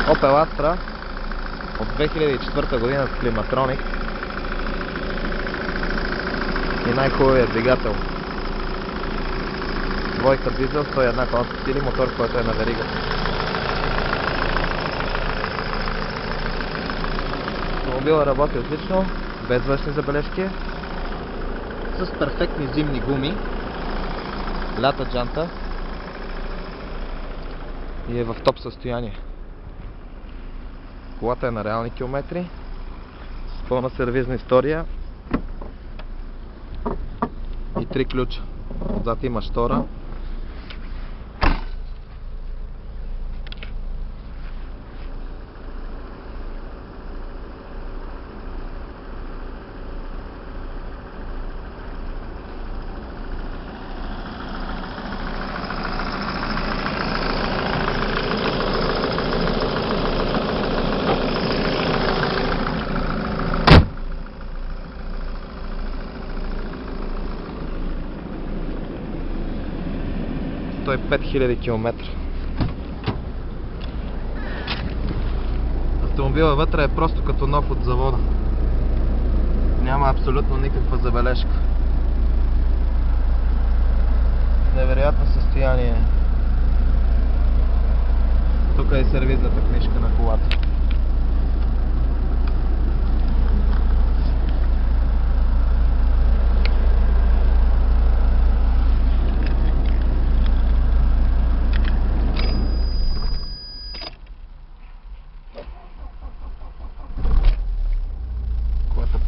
Opel Astra от 2004 година с климатроник и най-хубавият двигател. Двойка дизел, 101 конски сили, мотор, който е на веригата. Автомобилът работи отлично, без външни забележки, с перфектни зимни гуми, лята джанта и е в топ състояние. Колата е на реални километри, с пълна сервизна история и 3 ключа. Отзад има штора. Той е 5000 км. Автомобилът вътре е просто като нов от завода. Няма абсолютно никаква забележка. Невероятно състояние. Тук е сервизната книжка на колата.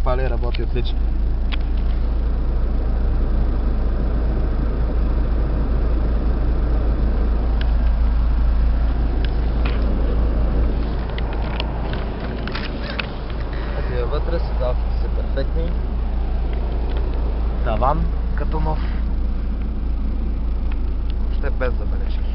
Пали, работи отлично. Ето я вътре, седалките са перфектни. Таван като нов. Въобще без забележки.